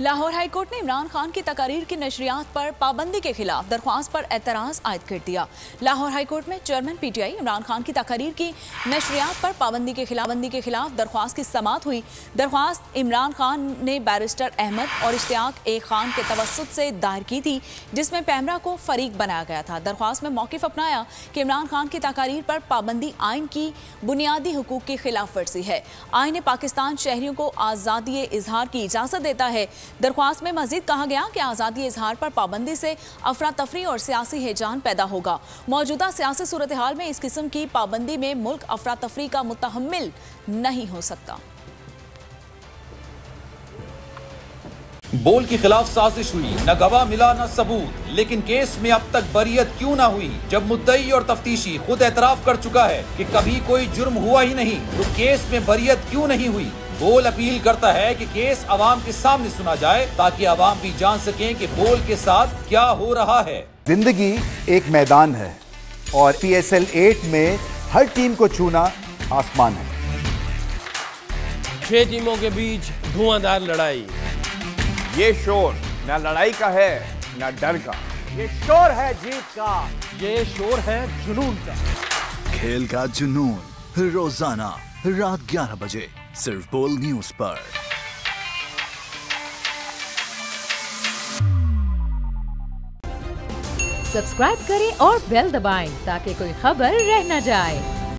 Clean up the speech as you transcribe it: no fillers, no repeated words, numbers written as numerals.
Lahore high court ने इमरान खान की तकारीर की नशरियात पर पाबंदी के खिलाफ दरख्वास्त पर एतराज़ आयद कर दिया। लाहौर हाईकोर्ट में चेयरमैन पीटीआई इमरान खान की तकारीर की नशरियात पर पाबंदी के खिलाफ दरख्वास्त की समाअत हुई। दरख्वास्त इमरान खान ने बैरिस्टर अहमद और इश्तियाक ए खान के तवस्सुत से दायर की थी, जिसमें पैमरा को फरीक बनाया गया था। दरख्वास्त में मौक़िफ़ अपनाया कि इमरान खान की तकारीर पर पाबंदी आइन की बुनियादी हुकूक की खिलाफ वर्जी है। आइन पाकिस्तान शहरियों को आज़ादी इजहार की इजाज़त देता है। दरख्वास्त में मजीद कहा गया कि आज़ादी इजहार पर पाबंदी से अफरा तफरी और सियासी हिजान पैदा होगा। मौजूदा सियासी सूरत हाल में इस किस्म की पाबंदी में मुल्क अफरा तफरी का मुतहम्मिल नहीं हो सकता। बोल के खिलाफ साजिश हुई, न गवाह मिला न सबूत, लेकिन केस में अब तक बरियत क्यों ना हुई? जब मुद्दई और तफ्तीशी खुद एतराफ कर चुका है कि कभी कोई जुर्म हुआ ही नहीं, तो केस में बरियत क्यों नहीं हुई? बोल अपील करता है कि केस अवाम के सामने सुना जाए, ताकि अवाम भी जान सकें कि बोल के साथ क्या हो रहा है। जिंदगी एक मैदान है और PSL 8 में हर टीम को छूना आसमान है। 6 टीमों के बीच धुआंधार लड़ाई। ये शोर न लड़ाई का है न डर का, ये शोर है जीत का, ये शोर है जुनून का। खेल का जुनून रोजाना रात 11 बजे सिर्फ बोल न्यूज पर। सब्सक्राइब करें और बेल दबाएं ताकि कोई खबर रह न जाए।